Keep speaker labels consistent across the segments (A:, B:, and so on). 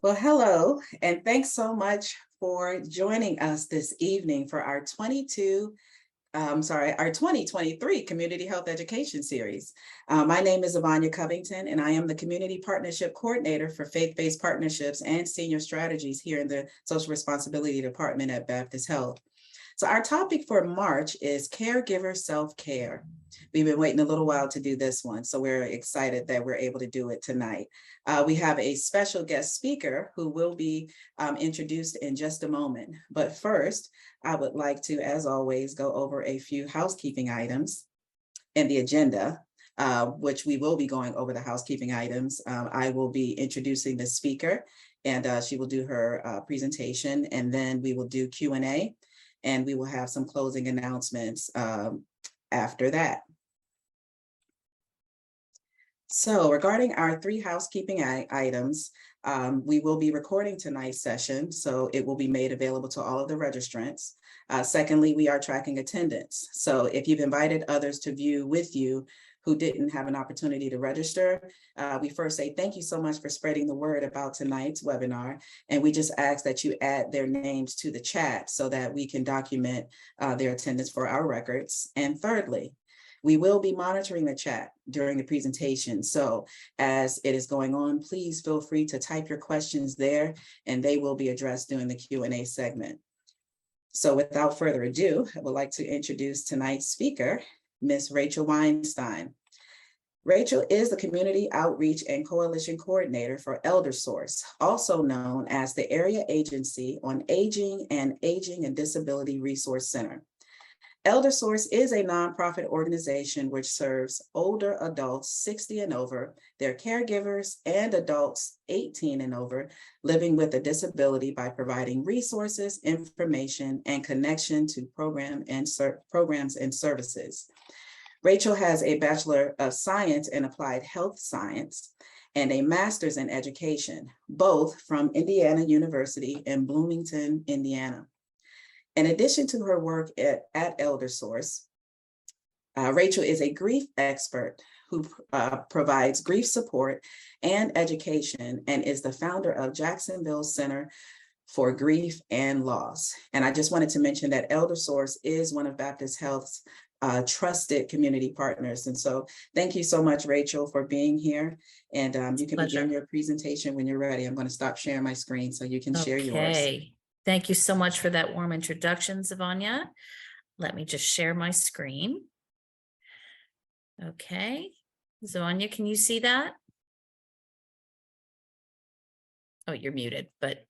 A: Well, hello, and thanks so much for joining us this evening for our 2023 Community Health Education Series. My name is Ivania Covington, and I am the Community Partnership Coordinator for Faith-Based Partnerships and Senior Strategies here in the Social Responsibility Department at Baptist Health. So our topic for March is Caregiver Self-care. We've been waiting a little while to do this one, so we're excited that we're able to do it tonight. We have a special guest speaker who will be introduced in just a moment. But first, I would like to, as always, go over a few housekeeping items and the agenda, which we will be going over the housekeeping items. I will be introducing the speaker, and she will do her presentation, and then we will do Q&A. And we will have some closing announcements after that. So regarding our three housekeeping items, we will be recording tonight's session, so it will be made available to all of the registrants. Secondly, we are tracking attendance. So if you've invited others to view with you who didn't have an opportunity to register, we first say thank you so much for spreading the word about tonight's webinar. And we just ask that you add their names to the chat so that we can document their attendance for our records. And thirdly, we will be monitoring the chat during the presentation. So as it is going on, please feel free to type your questions there and they will be addressed during the Q&A segment. So without further ado, I would like to introduce tonight's speaker, Ms. Rachel Weinstein. Rachel is the Community Outreach and Coalition Coordinator for ElderSource, also known as the Area Agency on Aging and Aging and Disability Resource Center. ElderSource is a nonprofit organization which serves older adults 60 and over, their caregivers, and adults 18 and over living with a disability by providing resources, information, and connection to programs and services. Rachel has a Bachelor of Science in Applied Health Science and a Master's in Education, both from Indiana University in Bloomington, Indiana. In addition to her work at ElderSource, Rachel is a grief expert who provides grief support and education and is the founder of Jacksonville Center for Grief and Loss. And I just wanted to mention that ElderSource is one of Baptist Health's trusted community partners. And so thank you so much, Rachel, for being here. And you can begin your presentation when you're ready. I'm going to stop sharing my screen so you can share yours.
B: Okay. Thank you so much for that warm introduction, Ivania. Let me just share my screen. Okay. Ivania, can you see that? Oh, you're muted, but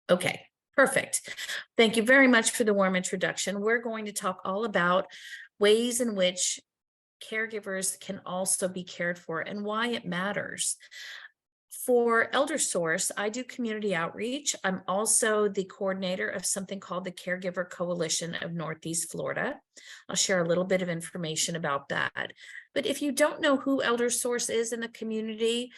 B: okay, perfect. Thank you very much for the warm introduction. We're going to talk all about ways in which caregivers can also be cared for and why it matters. For ElderSource, I do community outreach. I'm also the coordinator of something called the Caregiver Coalition of Northeast Florida. I'll share a little bit of information about that. But if you don't know who ElderSource is in the community,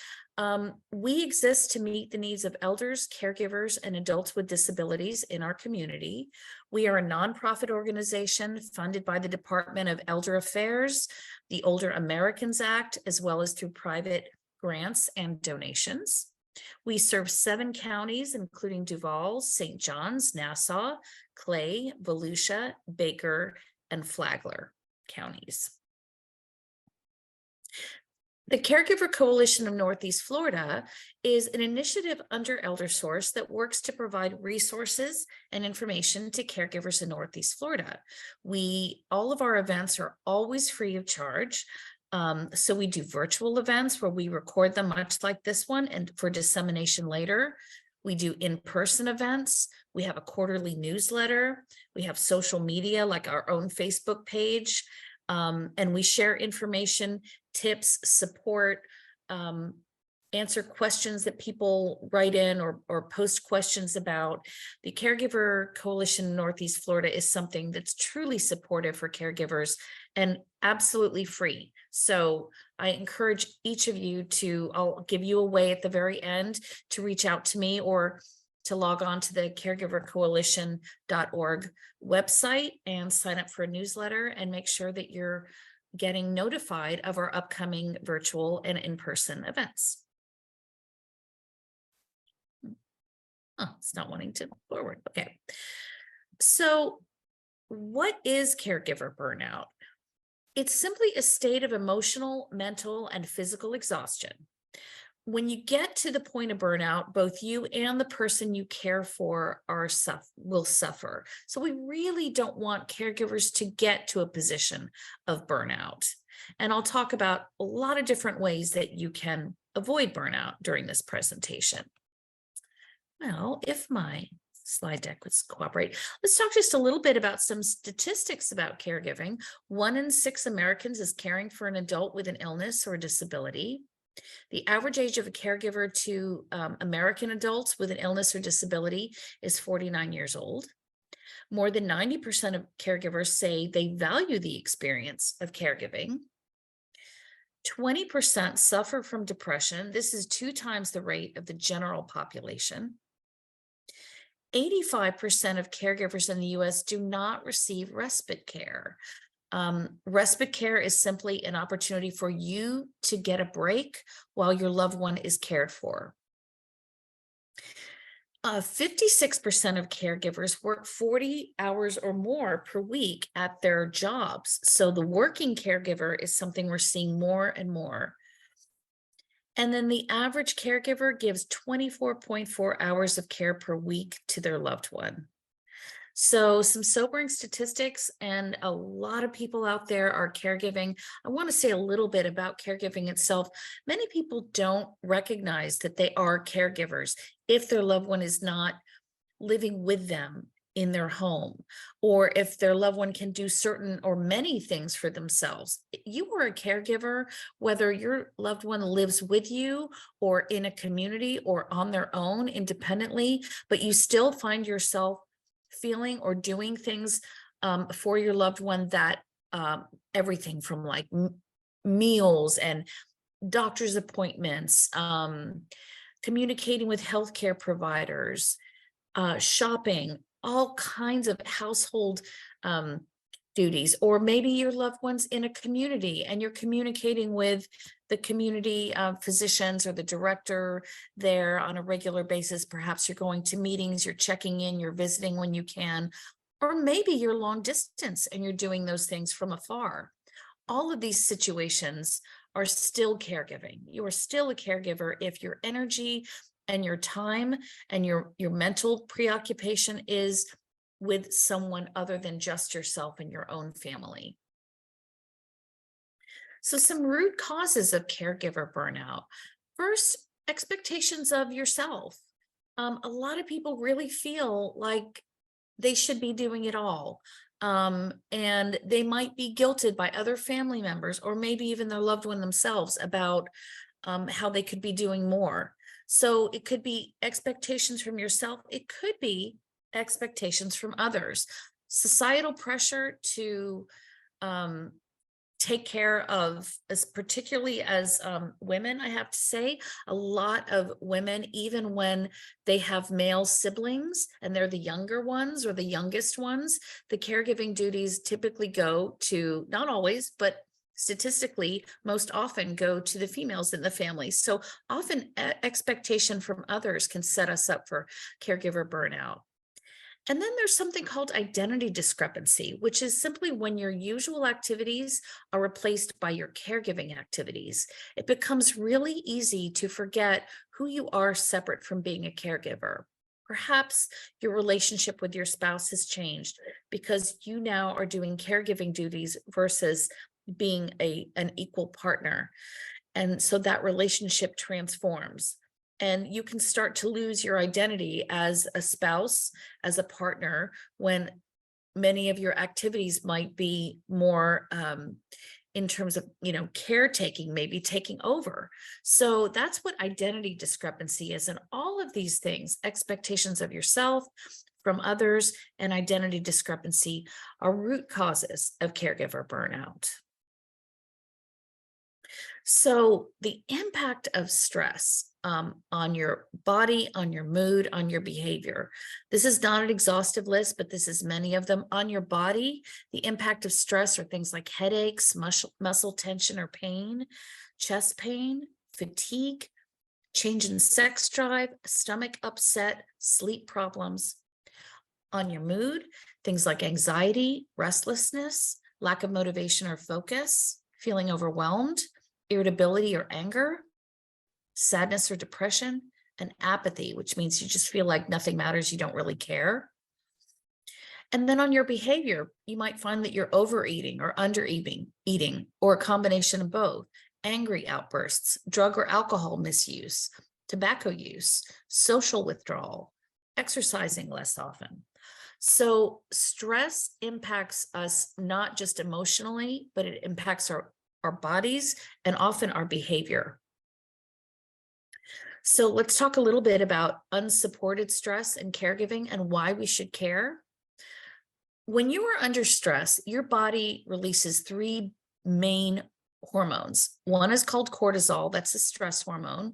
B: we exist to meet the needs of elders, caregivers, and adults with disabilities in our community. We are a nonprofit organization funded by the Department of Elder Affairs, the Older Americans Act, as well as through private grants and donations. We serve 7 counties, including Duval, St. Johns, Nassau, Clay, Volusia, Baker, and Flagler counties. The Caregiver Coalition of Northeast Florida is an initiative under ElderSource that works to provide resources and information to caregivers in Northeast Florida. All of our events are always free of charge. So we do virtual events where we record them much like this one and for dissemination later. We do in-person events. We have a quarterly newsletter. We have social media like our own Facebook page. And we share information, tips, support, answer questions that people write in or post questions about. The Caregiver Coalition Northeast Florida is something that's truly supportive for caregivers and absolutely free. So I encourage each of you I'll give you a way at the very end to reach out to me or to log on to the caregivercoalition.org website and sign up for a newsletter and make sure that you're getting notified of our upcoming virtual and in-person events. Oh, it's not wanting to forward. Okay. So what is caregiver burnout? It's simply a state of emotional, mental, and physical exhaustion. When you get to the point of burnout, both you and the person you care for will suffer. So we really don't want caregivers to get to a position of burnout. And I'll talk about a lot of different ways that you can avoid burnout during this presentation. Well, if my slide deck would cooperate, let's talk just a little bit about some statistics about caregiving. 1 in 6 Americans is caring for an adult with an illness or a disability. The average age of a caregiver to American adults with an illness or disability is 49 years old. More than 90% of caregivers say they value the experience of caregiving. 20% suffer from depression. This is 2 times the rate of the general population. 85% of caregivers in the US do not receive respite care. Respite care is simply an opportunity for you to get a break while your loved one is cared for. 56% of caregivers work 40 hours or more per week at their jobs. So the working caregiver is something we're seeing more and more. And then the average caregiver gives 24.4 hours of care per week to their loved one. So some sobering statistics, and a lot of people out there are caregiving. I want to say a little bit about caregiving itself. Many people don't recognize that they are caregivers if their loved one is not living with them in their home, or if their loved one can do certain or many things for themselves. You are a caregiver, whether your loved one lives with you or in a community or on their own independently, but you still find yourself feeling or doing things for your loved one, that everything from like meals and doctor's appointments, communicating with healthcare providers, shopping, all kinds of household duties. Or maybe your loved one's in a community and you're communicating with the community physicians or the director there on a regular basis. Perhaps you're going to meetings, you're checking in, you're visiting when you can, or maybe you're long distance and you're doing those things from afar. All of these situations are still caregiving. You are still a caregiver if your energy and your time and your mental preoccupation is with someone other than just yourself and your own family. So some root causes of caregiver burnout. First, expectations of yourself. A lot of people really feel like they should be doing it all. And they might be guilted by other family members or maybe even their loved one themselves about how they could be doing more. So it could be expectations from yourself. It could be expectations from others. Societal pressure to take care of, particularly as women, I have to say, a lot of women, even when they have male siblings and they're the younger ones or the youngest ones, the caregiving duties typically go to, not always, but statistically, most often go to the females in the family. So often expectation from others can set us up for caregiver burnout. And then there's something called identity discrepancy, which is simply when your usual activities are replaced by your caregiving activities. It becomes really easy to forget who you are separate from being a caregiver. Perhaps your relationship with your spouse has changed because you now are doing caregiving duties versus being an equal partner. And so that relationship transforms. And you can start to lose your identity as a spouse, as a partner, when many of your activities might be more in terms of, caretaking, maybe taking over. So that's what identity discrepancy is. And all of these things, expectations of yourself, from others, and identity discrepancy are root causes of caregiver burnout. So the impact of stress on your body, on your mood, on your behavior. This is not an exhaustive list, but this is many of them. On your body, the impact of stress are things like headaches, muscle tension or pain, chest pain, fatigue, change in sex drive, stomach upset, sleep problems. On your mood, things like anxiety, restlessness, lack of motivation or focus, feeling overwhelmed, irritability or anger, sadness or depression, and apathy, which means you just feel like nothing matters, you don't really care. And then on your behavior, you might find that you're overeating or eating, or a combination of both, angry outbursts, drug or alcohol misuse, tobacco use, social withdrawal, exercising less often. So stress impacts us not just emotionally, but it impacts our bodies and often our behavior. So let's talk a little bit about unsupported stress and caregiving and why we should care. When you are under stress, your body releases three main hormones. One is called cortisol, that's a stress hormone.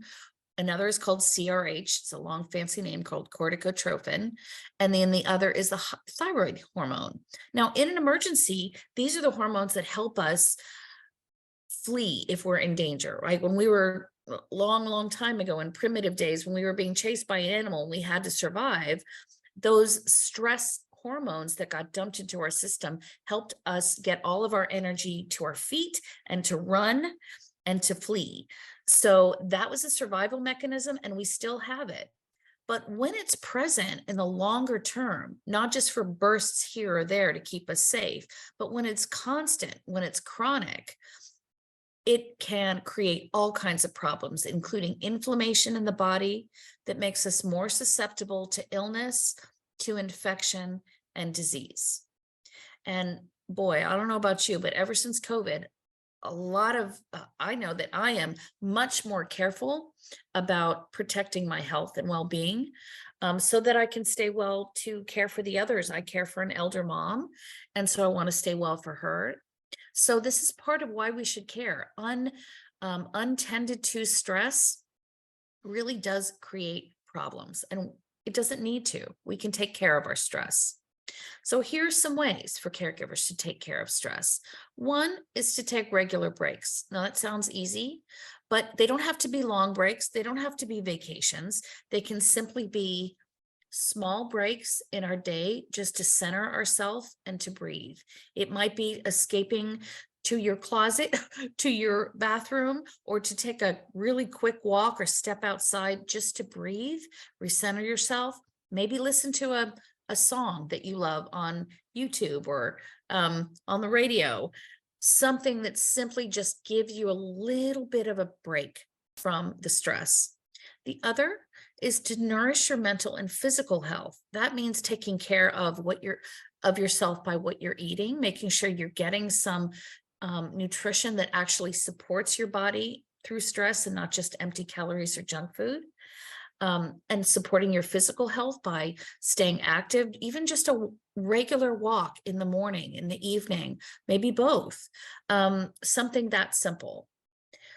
B: Another is called CRH, it's a long fancy name called corticotrophin. And then the other is the thyroid hormone. Now, in an emergency, these are the hormones that help us flee if we're in danger, right? When we were long time ago in primitive days, when we were being chased by an animal and we had to survive, those stress hormones that got dumped into our system helped us get all of our energy to our feet and to run and to flee. So that was a survival mechanism, and we still have it. But when it's present in the longer term, not just for bursts here or there to keep us safe, but when it's constant, when it's chronic, it can create all kinds of problems, including inflammation in the body that makes us more susceptible to illness, to infection, and disease. And boy, I don't know about you, but ever since COVID, I know that I am much more careful about protecting my health and well-being, so that I can stay well to care for the others. I care for an elder mom, and so I want to stay well for her. So this is part of why we should care. Untended to stress really does create problems, and it doesn't need to. We can take care of our stress. So here's some ways for caregivers to take care of stress. One is to take regular breaks. Now that sounds easy, but they don't have to be long breaks. They don't have to be vacations. They can simply be small breaks in our day just to center ourselves and to breathe. It might be escaping to your closet, to your bathroom, or to take a really quick walk or step outside just to breathe, recenter yourself, maybe listen to a song that you love on YouTube or on the radio, something that simply just gives you a little bit of a break from the stress. The other is to nourish your mental and physical health. That means taking care of yourself by what you're eating, making sure you're getting some nutrition that actually supports your body through stress and not just empty calories or junk food. And supporting your physical health by staying active, even just a regular walk in the morning, in the evening, maybe both, something that simple.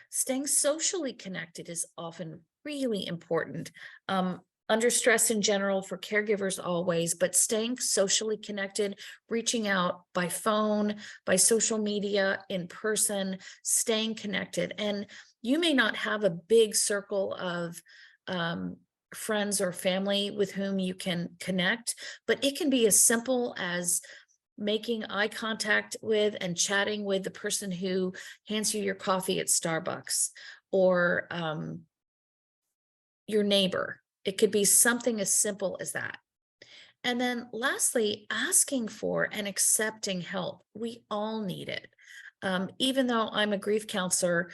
B: Staying socially connected is often really important. Under stress in general for caregivers always, but staying socially connected, reaching out by phone, by social media, in person, staying connected. And you may not have a big circle of friends or family with whom you can connect, but it can be as simple as making eye contact with and chatting with the person who hands you your coffee at Starbucks, or your neighbor. It could be something as simple as that. And then lastly, asking for and accepting help. We all need it. Even though I'm a grief counselor,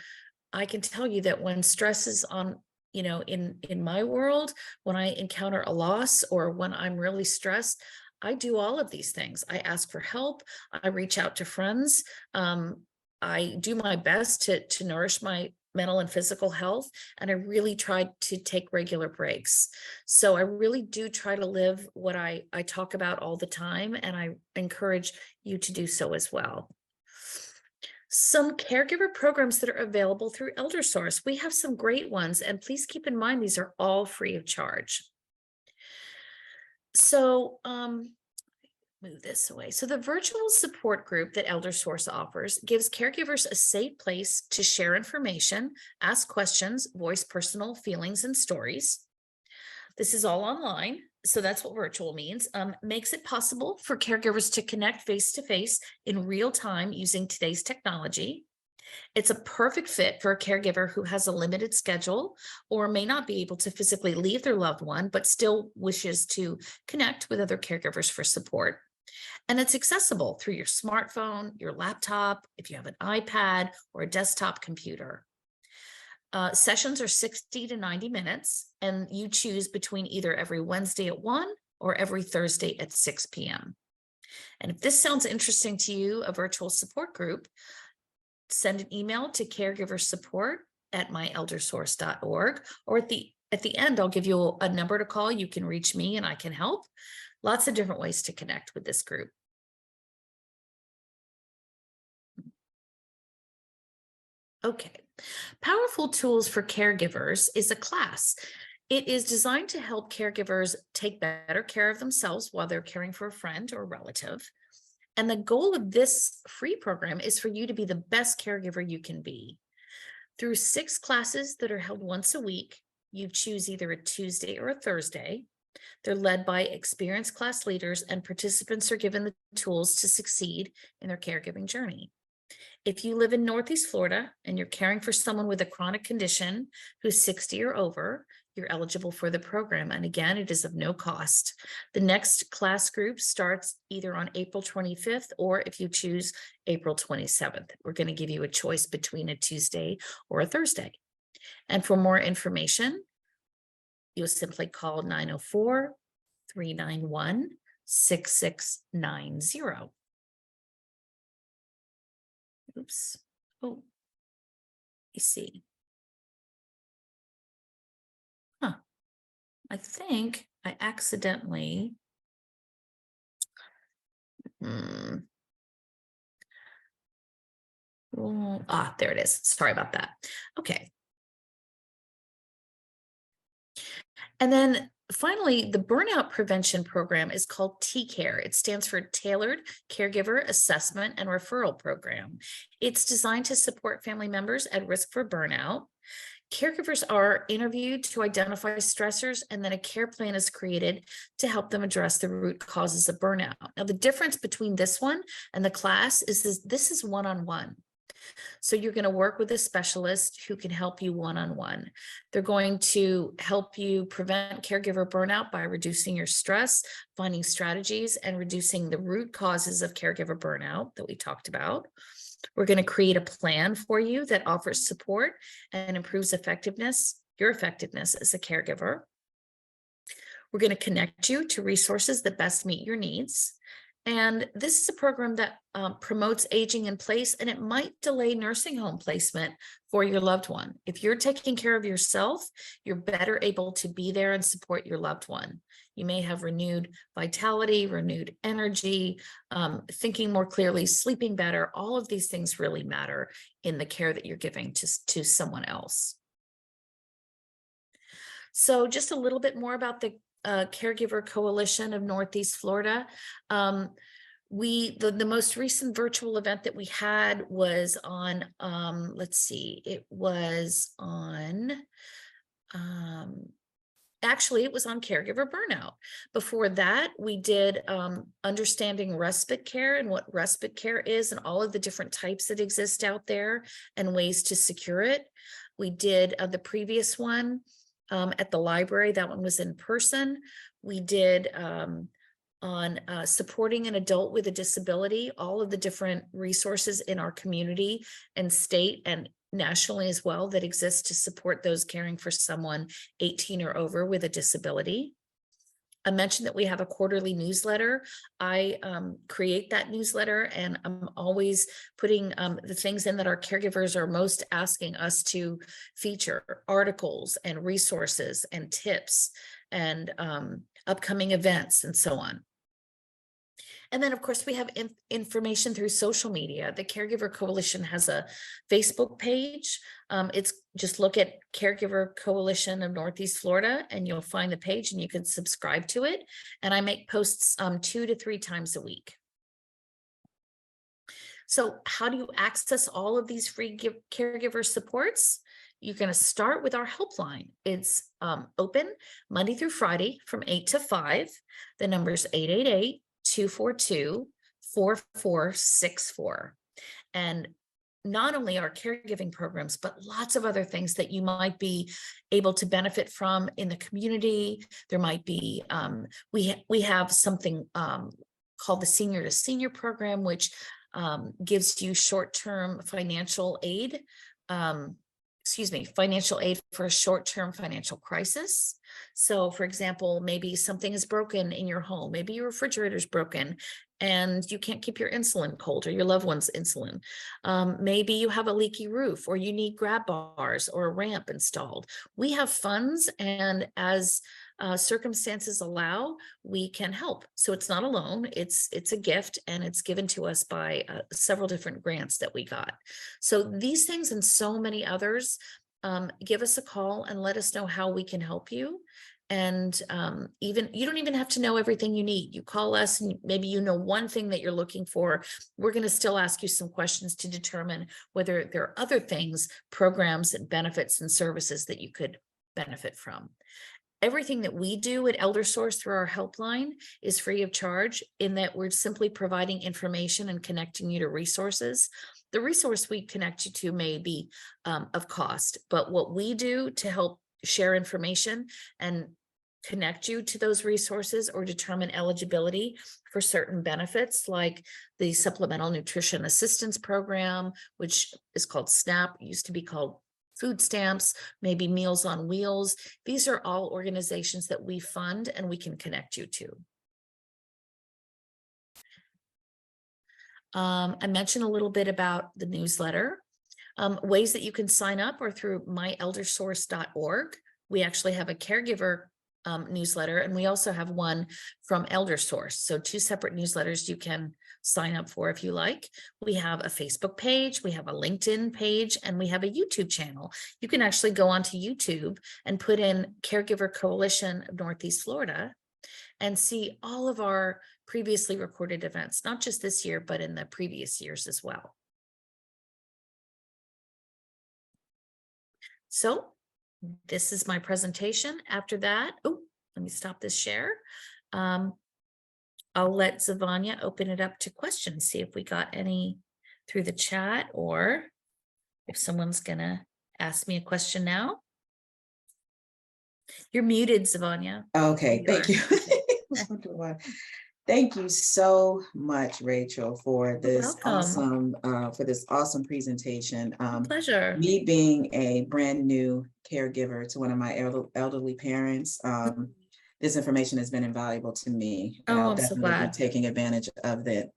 B: I can tell you that when stress is on, in my world, when I encounter a loss or when I'm really stressed, I do all of these things. I ask for help. I reach out to friends. I do my best to nourish my mental and physical health. And I really try to take regular breaks. So I really do try to live what I talk about all the time. And I encourage you to do so as well. Some caregiver programs that are available through ElderSource. We have some great ones, and please keep in mind, these are all free of charge. So move this away. So the virtual support group that ElderSource offers gives caregivers a safe place to share information, ask questions, voice personal feelings and stories. This is all online, so that's what virtual means. Makes it possible for caregivers to connect face-to-face in real time using today's technology. It's a perfect fit for a caregiver who has a limited schedule or may not be able to physically leave their loved one, but still wishes to connect with other caregivers for support. And it's accessible through your smartphone, your laptop, if you have an iPad or a desktop computer. Sessions are 60 to 90 minutes, and you choose between either every Wednesday at 1 or every Thursday at 6 p.m. And if this sounds interesting to you, a virtual support group, send an email to caregiversupport@myeldersource.org, or at the end, I'll give you a number to call. You can reach me and I can help. Lots of different ways to connect with this group. Okay, Powerful Tools for Caregivers is a class. It is designed to help caregivers take better care of themselves while they're caring for a friend or relative. And the goal of this free program is for you to be the best caregiver you can be. Through 6 classes that are held once a week, you choose either a Tuesday or a Thursday. They're led by experienced class leaders, and participants are given the tools to succeed in their caregiving journey. If you live in Northeast Florida and you're caring for someone with a chronic condition who's 60 or over, you're eligible for the program. And again, it is of no cost. The next class group starts either on April 25th, or if you choose April 27th. We're going to give you a choice between a Tuesday or a Thursday. And for more information, you'll simply call 904-391-6690. Oops. Oh, let me see. I think I accidentally. There it is. Sorry about that. Okay. And then finally, the burnout prevention program is called TCARE. It stands for Tailored Caregiver Assessment and Referral Program. It's designed to support family members at risk for burnout. Caregivers are interviewed to identify stressors, and then a care plan is created to help them address the root causes of burnout. Now, the difference between this one and the class is this is one-on-one. So you're going to work with a specialist who can help you one-on-one. They're going to help you prevent caregiver burnout by reducing your stress, finding strategies, and reducing the root causes of caregiver burnout that we talked about. We're going to create a plan for you that offers support and improves your effectiveness as a caregiver. We're going to connect you to resources that best meet your needs. And this is a program that promotes aging in place, and it might delay nursing home placement for your loved one. If you're taking care of yourself, you're better able to be there and support your loved one. You may have renewed vitality, renewed energy, thinking more clearly, sleeping better. All of these things really matter in the care that you're giving to someone else. So just a little bit more about the Caregiver Coalition of Northeast Florida. The most recent virtual event that we had was on, it was on, actually, it was on caregiver burnout. Before that, we did understanding respite care and what respite care is and all of the different types that exist out there and ways to secure it. We did the previous one at the library. That one was in person. We did on supporting an adult with a disability, all of the different resources in our community and state and nationally as well that exist to support those caring for someone 18 or over with a disability. I mentioned that we have a quarterly newsletter. I create that newsletter, and I'm always putting the things in that our caregivers are most asking us to feature: articles and resources and tips and upcoming events and so on. And then, of course, we have information through social media. The Caregiver Coalition has a Facebook page. It's just look at Caregiver Coalition of Northeast Florida, and you'll find the page, and you can subscribe to it. And I make posts 2 to 3 times a week. So how do you access all of these free caregiver supports? You're going to start with our helpline. It's open Monday through Friday from 8 to 5. The number is 888-242-4464. And not only our caregiving programs, but lots of other things that you might be able to benefit from in the community. There might be, we have something called the Senior to Senior program, which gives you short-term financial aid, financial aid for a short-term financial crisis. So for example, maybe something is broken in your home, maybe your refrigerator is broken and you can't keep your insulin cold or your loved one's insulin. Maybe you have a leaky roof or you need grab bars or a ramp installed. We have funds, and as circumstances allow, we can help. So it's not a loan, it's a gift, and it's given to us by several different grants that we got. So these things and so many others, give us a call and let us know how we can help you. And even you don't even have to know everything you need. You call us and maybe you know one thing that you're looking for. We're going to still ask you some questions to determine whether there are other things, programs and benefits and services that you could benefit from. Everything that we do at ElderSource through our helpline is free of charge, in that we're simply providing information and connecting you to resources. The resource we connect you to may be of cost, but what we do to help share information and connect you to those resources or determine eligibility for certain benefits, like the Supplemental Nutrition Assistance Program, which is called SNAP, used to be called food stamps, maybe Meals on Wheels. These are all organizations that we fund and we can connect you to. I mentioned a little bit about the newsletter. Ways that you can sign up are through myeldersource.org. We actually have a caregiver newsletter, and we also have one from ElderSource. So 2 separate newsletters you can sign up for if you like. We have a Facebook page, we have a LinkedIn page, and we have a YouTube channel. You can actually go onto YouTube and put in Caregiver Coalition of Northeast Florida and see all of our previously recorded events, not just this year, but in the previous years as well. So this is my presentation. After that, oh, let me stop this share. I'll let Zavanya open it up to questions, see if we got any through the chat, or if someone's gonna ask me a question now. You're muted, Zavanya.
A: Okay, thank you. Thank you so much, Rachel, for this awesome presentation.
B: Pleasure.
A: Me being a brand new caregiver to one of my elderly parents, this information has been invaluable to me, and I'll definitely be taking advantage of it.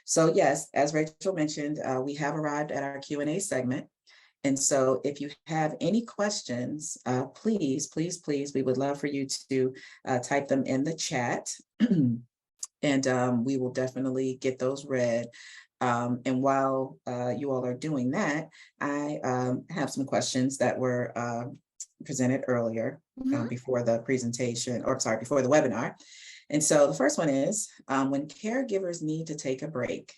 A: So yes, as Rachel mentioned, we have arrived at our Q&A segment. And so if you have any questions, please, we would love for you to type them in the chat. And we will definitely get those read. And while you all are doing that, I have some questions that were presented earlier before the presentation, or sorry, before the webinar. And so the first one is, when caregivers need to take a break,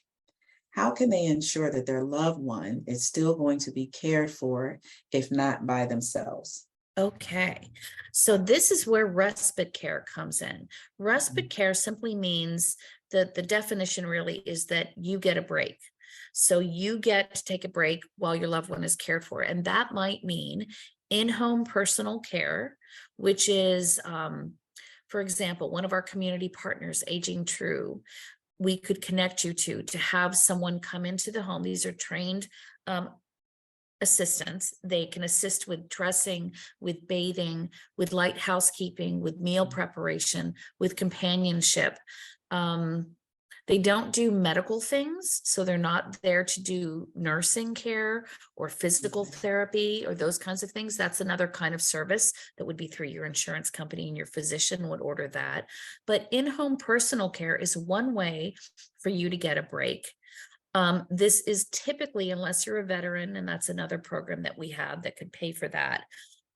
A: how can they ensure that their loved one is still going to be cared for, if not by themselves?
B: Okay, so this is where respite care comes in. Respite care simply means that the definition really is that you get a break. So you get to take a break while your loved one is cared for. And that might mean in-home personal care, which is, for example, one of our community partners, Aging True, we could connect you to have someone come into the home. These are trained assistants. They can assist with dressing, with bathing, with light housekeeping, with meal preparation, with companionship. They don't do medical things, so they're not there to do nursing care or physical therapy or those kinds of things. That's another kind of service that would be through your insurance company, and your physician would order that. But in-home personal care is one way for you to get a break. This is typically, unless you're a veteran, and that's another program that we have that could pay for that.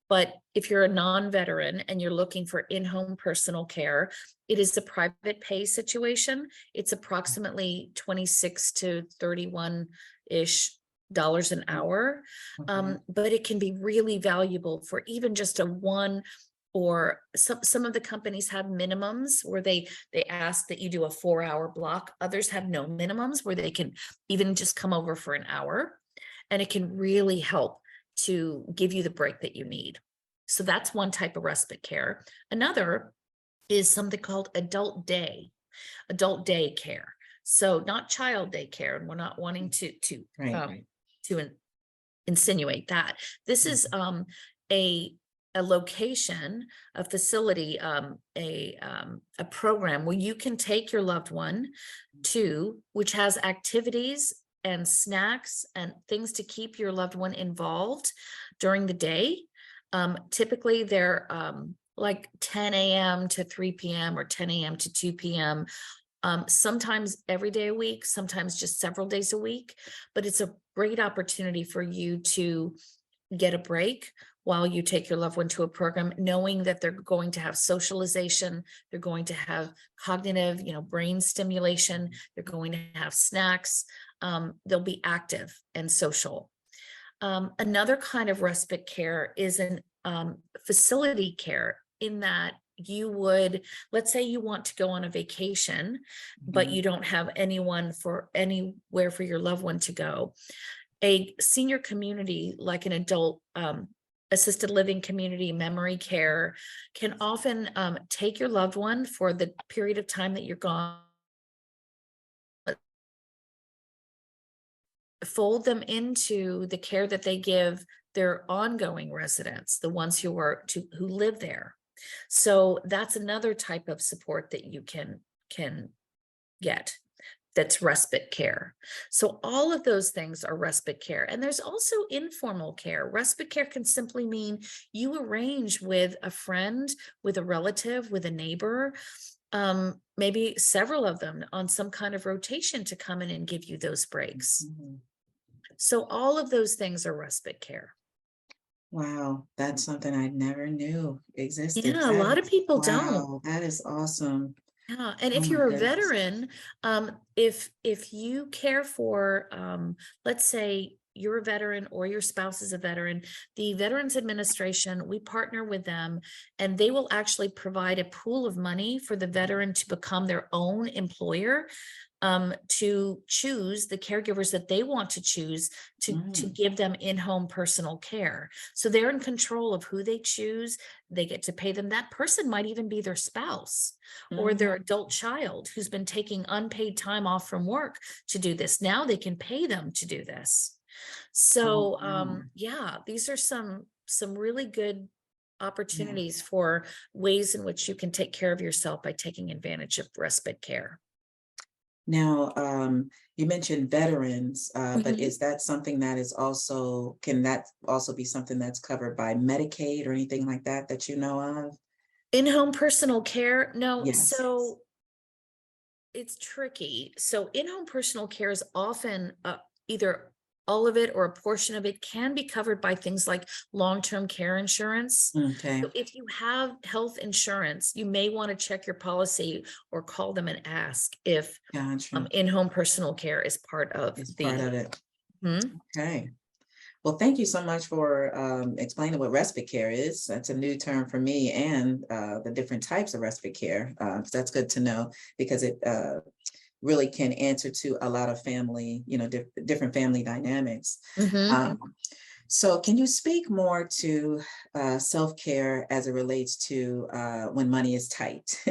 B: But if you're a non-veteran and you're looking for in-home personal care, it is a private pay situation. It's approximately 26 to 31-ish dollars an hour. But it can be really valuable for even just a one, or some of the companies have minimums where they ask that you do a 4-hour block. Others have no minimums where they can even just come over for an hour, and it can really help to give you the break that you need. So that's one type of respite care. Another is something called adult day care. So not child day care, and we're not wanting to insinuate that. This is a location, a facility, a program where you can take your loved one to, which has activities and snacks and things to keep your loved one involved during the day. Typically they're like 10 a.m. to 3 p.m. or 10 a.m. to 2 p.m. Sometimes every day a week, sometimes just several days a week, but it's a great opportunity for you to get a break while you take your loved one to a program, knowing that they're going to have socialization, they're going to have cognitive, brain stimulation, they're going to have snacks, they'll be active and social. Another kind of respite care is an facility care, in that you would, let's say you want to go on a vacation, but you don't have anywhere for your loved one to go. A senior community, like an adult assisted living community, memory care, can often take your loved one for the period of time that you're gone, fold them into the care that they give their ongoing residents, the ones who live there. So that's another type of support that you can get. That's respite care. So all of those things are respite care. And there's also informal care. Respite care can simply mean you arrange with a friend, with a relative, with a neighbor, maybe several of them on some kind of rotation to come in and give you those breaks. So all of those things are respite care.
A: Wow, that's something I never knew existed.
B: Yeah, a lot of people don't.
A: Wow, that is awesome.
B: Yeah, and
A: Oh
B: if
A: my
B: you're a
A: goodness.
B: veteran, if you care for, let's say you're a veteran or your spouse is a veteran, the Veterans Administration, we partner with them, and they will actually provide a pool of money for the veteran to become their own employer, to choose the caregivers that they want to choose to give them in-home personal care. So they're in control of who they choose. They get to pay them. That person might even be their spouse or their adult child who's been taking unpaid time off from work to do this. Now they can pay them to do this. So yeah, these are some really good opportunities for ways in which you can take care of yourself by taking advantage of respite care.
A: Now, you mentioned veterans, but is that something that is also, can that also be something that's covered by Medicaid or anything like that that you know of?
B: In-home personal care? No.
A: Yes.
B: So it's tricky. So in-home personal care is often either all of it or a portion of it can be covered by things like long-term care insurance.
A: Okay.
B: So if you have health insurance, you may want to check your policy or call them and ask if
A: Gotcha.
B: in-home personal care is part of
A: It's part of it.
B: Mhm.
A: Okay. Well, thank you so much for explaining what respite care is. That's a new term for me, and the different types of respite care. So that's good to know, because it really can answer to a lot of family, different family dynamics. So can you speak more to self-care as it relates to when money is tight?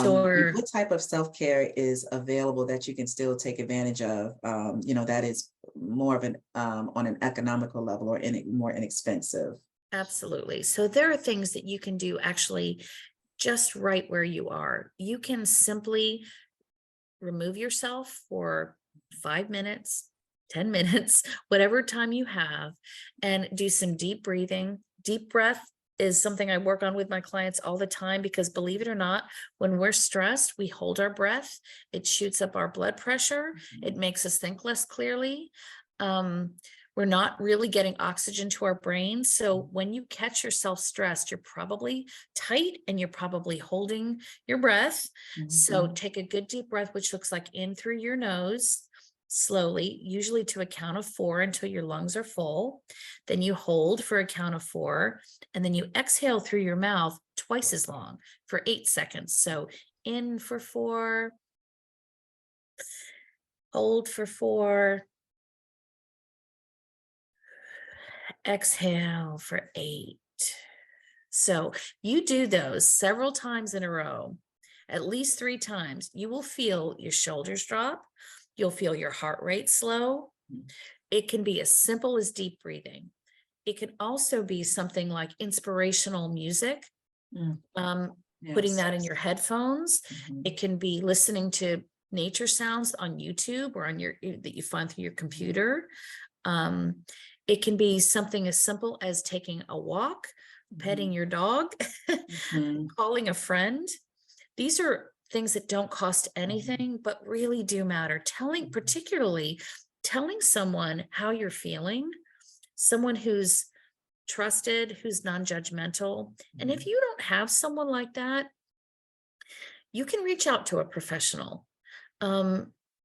B: Sure.
A: What type of self-care is available that you can still take advantage of, that is more of an on an economical level or more inexpensive?
B: Absolutely. So there are things that you can do actually just right where you are. You can simply remove yourself for 5 minutes, 10 minutes, whatever time you have, and do some deep breathing. Deep breath is something I work on with my clients all the time, because believe it or not, when we're stressed, we hold our breath. It shoots up our blood pressure. It makes us think less clearly. We're not really getting oxygen to our brain. So when you catch yourself stressed, you're probably tight and you're probably holding your breath. So take a good deep breath, which looks like in through your nose, slowly, usually to a count of 4 until your lungs are full. Then you hold for a count of 4, and then you exhale through your mouth twice as long for 8 seconds. So in for 4, hold for 4, exhale for 8. So you do those several times in a row, at least 3 times. You will feel your shoulders drop. You'll feel your heart rate slow. It can be as simple as deep breathing. It can also be something like inspirational music, putting that in your headphones. It can be listening to nature sounds on YouTube or on that you find through your computer. It can be something as simple as taking a walk, petting your dog, calling a friend. These are things that don't cost anything, but really do matter. Particularly telling someone how you're feeling, someone who's trusted, who's non-judgmental. And if you don't have someone like that, you can reach out to a professional.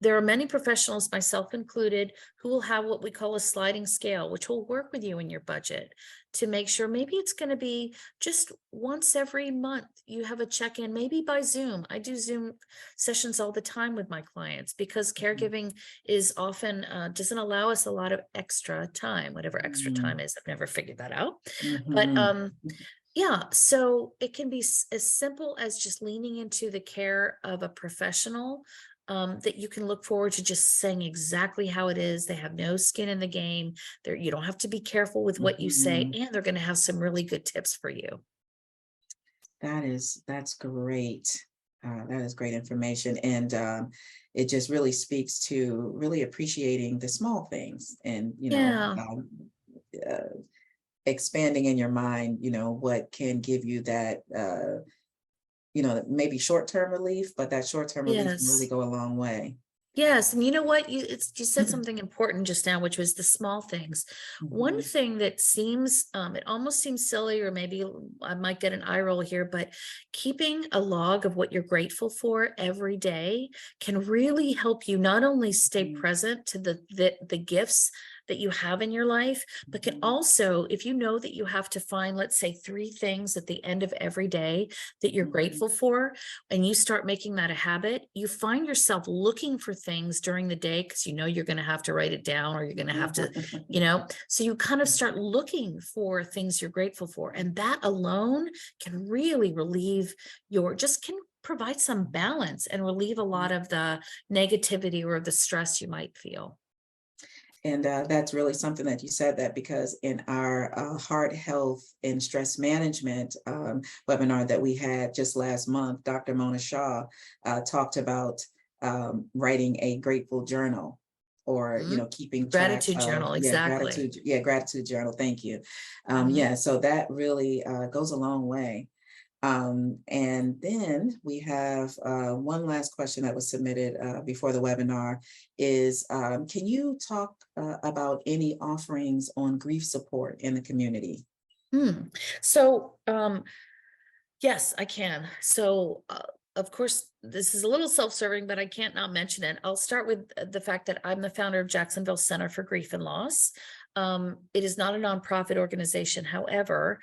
B: There are many professionals, myself included, who will have what we call a sliding scale, which will work with you in your budget to make sure maybe it's going to be just once every month you have a check-in, maybe by Zoom. I do Zoom sessions all the time with my clients because caregiving is often doesn't allow us a lot of extra time, whatever extra time is. I've never figured that out. But yeah, so it can be as simple as just leaning into the care of a professional that you can look forward to just saying exactly how it is. They have no skin in the game. You don't have to be careful with what you say, and they're going to have some really good tips for you.
A: That's great. That is great information. And it just really speaks to really appreciating the small things and, expanding in your mind, what can give you that, maybe short-term relief, but that short-term relief can really go a long way.
B: Yes. And you know what? You said something important just now, which was the small things. One thing that seems, it almost seems silly, or maybe I might get an eye roll here, but keeping a log of what you're grateful for every day can really help you not only stay present to the gifts that you have in your life, but can also, if you know that you have to find, let's say 3 things at the end of every day that you're grateful for, and you start making that a habit, you find yourself looking for things during the day because you're going to have to write it down, or you're going to have to, so you kind of start looking for things you're grateful for. And that alone can really can provide some balance and relieve a lot of the negativity or the stress you might feel.
A: And that's really something that you said, that because in our heart health and stress management webinar that we had just last month, Dr. Mona Shaw talked about writing a grateful journal, or keeping track
B: gratitude journal. Exactly.
A: Gratitude journal. Thank you. So that really goes a long way. And then we have one last question that was submitted before the webinar is, can you talk about any offerings on grief support in the community?
B: So, yes, I can. So, of course, this is a little self-serving, but I can't not mention it. I'll start with the fact that I'm the founder of Jacksonville Center for Grief and Loss. It is not a nonprofit organization. However,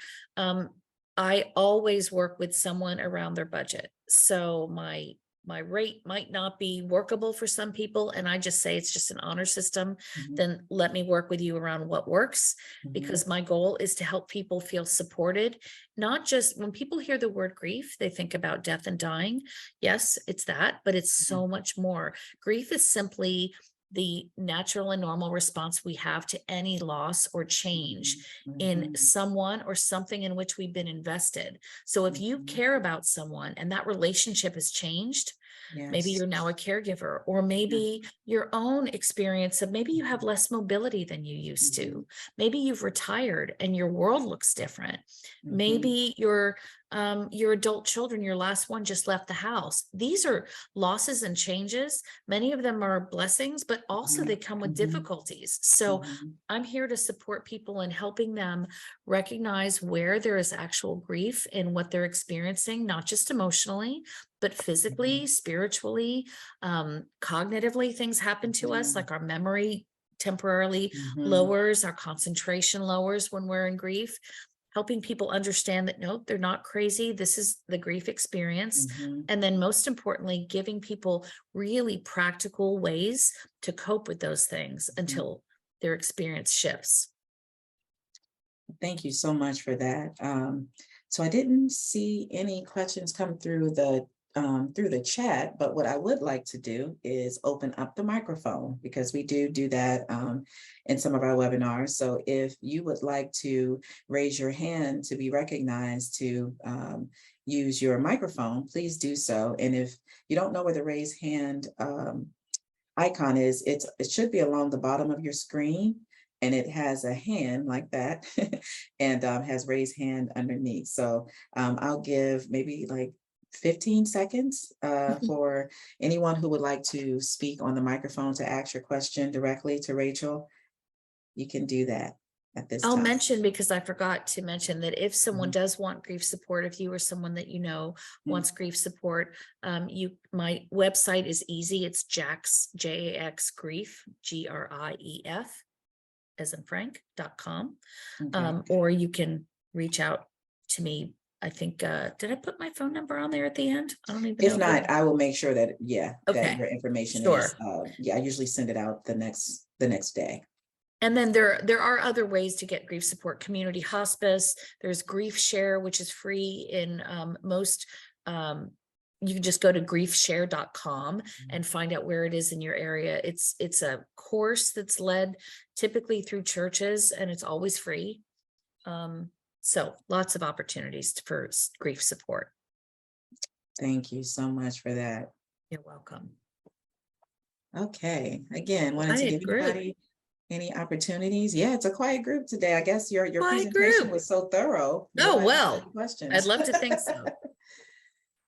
B: I always work with someone around their budget. So my rate might not be workable for some people, and I just say it's just an honor system. Then let me work with you around what works, because my goal is to help people feel supported. Not just when people hear the word grief, they think about death and dying. Yes, it's that, but it's so much more. Grief is simply the natural and normal response we have to any loss or change in someone or something in which we've been invested. So if you care about someone and that relationship has changed, Maybe
A: Yes.
B: you're now a caregiver, or maybe your own experience of maybe you have less mobility than you used to. Maybe you've retired and your world looks different.
A: Mhm.
B: Maybe your adult children, your last one just left the house. These are losses and changes. Many of them are blessings, but also they come with difficulties. So I'm here to support people in helping them recognize where there is actual grief in what they're experiencing, not just emotionally, but physically, spiritually, cognitively, things happen to us, like our memory temporarily lowers, our concentration lowers when we're in grief. Helping people understand that, nope, they're not crazy. This is the grief experience. And then most importantly, giving people really practical ways to cope with those things until their experience shifts.
A: Thank you so much for that. So I didn't see any questions come through the chat, but what I would like to do is open up the microphone, because we do that in some of our webinars. So if you would like to raise your hand to be recognized to use your microphone, please do so. And if you don't know where the raise hand icon is, it should be along the bottom of your screen. And it has a hand like that and has raised hand underneath. So I'll give maybe like 15 seconds for anyone who would like to speak on the microphone to ask your question directly to Rachel. You can do that at this
B: I'll
A: time.
B: mention, because I forgot to mention, that if someone does want grief support, if you or someone that you know wants grief support, my website is easy. It's Jax, JAX grief, GRIEF, as in Frank.com.
A: Okay.
B: Or you can reach out to me. I think, did I put my phone number on there at the end? I don't even know.
A: If not, I will make sure that, that
B: Okay.
A: your information
B: Sure.
A: is, I usually send it out the next day.
B: And then there are other ways to get grief support. Community hospice, there's Grief Share, which is free in most, you can just go to griefshare.com and find out where it is in your area. It's a course that's led typically through churches, and it's always free. So lots of opportunities for grief support.
A: Thank you so much for that.
B: You're welcome.
A: Okay, again, wanted to give anybody any opportunities. Yeah, it's a quiet group today. I guess your presentation was so thorough.
B: Oh, well,
A: questions.
B: I'd love to think so.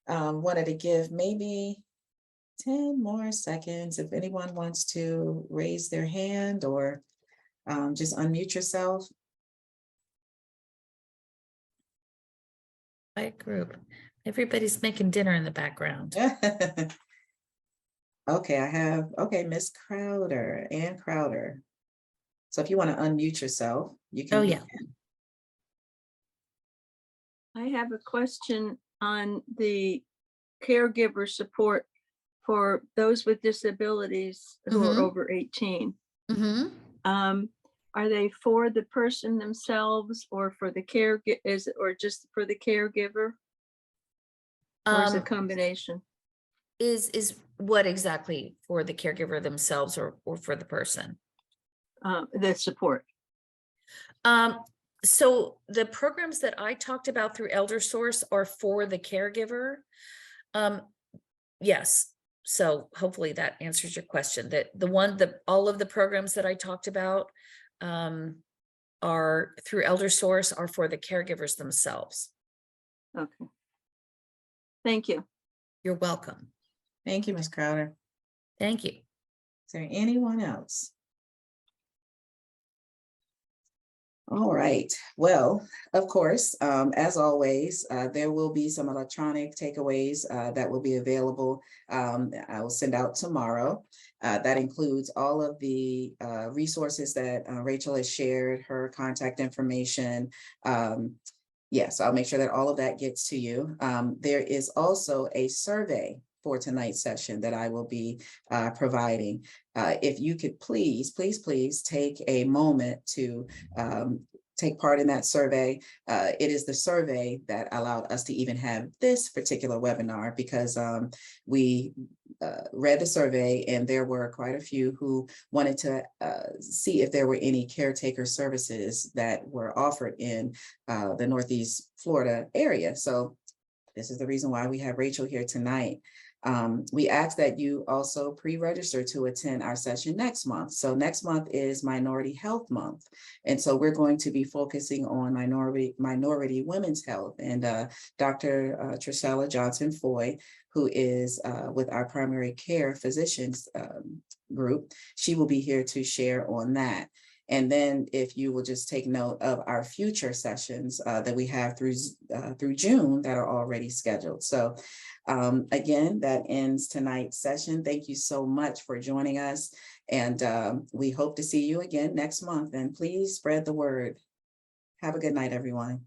A: Wanted to give maybe 10 more seconds if anyone wants to raise their hand or just unmute yourself.
B: Quiet group. Everybody's making dinner in the background.
A: Okay, Miss Crowder, Ann Crowder. So if you want to unmute yourself, you can.
B: Oh, yeah.
C: I have a question on the caregiver support for those with disabilities who are over 18. Are they for the person themselves or for the or just for the caregiver? Or is it a combination?
B: Is what exactly for the caregiver themselves or for the person?
C: The support.
B: So the programs that I talked about through Elder Source are for the caregiver. Yes. So hopefully that answers your question. That all of the programs that I talked about are through Elder Source are for the caregivers themselves.
C: Okay. Thank you.
B: You're welcome.
A: Thank you, Ms. Crowder.
B: Thank you.
A: Is there anyone else? All right. Well, of course, as always, there will be some electronic takeaways that will be available. I will send out tomorrow. That includes all of the resources that Rachel has shared, her contact information. Yes, I'll make sure that all of that gets to you. There is also a survey for tonight's session that I will be providing. If you could please take a moment to take part in that survey. It is the survey that allowed us to even have this particular webinar, because we read the survey and there were quite a few who wanted to see if there were any caretaker services that were offered in the Northeast Florida area. So This is the reason why we have Rachel here tonight. We ask that you also pre-register to attend our session next month. So next month is Minority Health Month. And so we're going to be focusing on minority women's health. And Dr. Trishella Johnson-Foy, who is with our primary care physicians group, she will be here to share on that. And then if you will just take note of our future sessions that we have through June that are already scheduled. So again, that ends tonight's session. Thank you so much for joining us. And we hope to see you again next month. And please spread the word. Have a good night, everyone.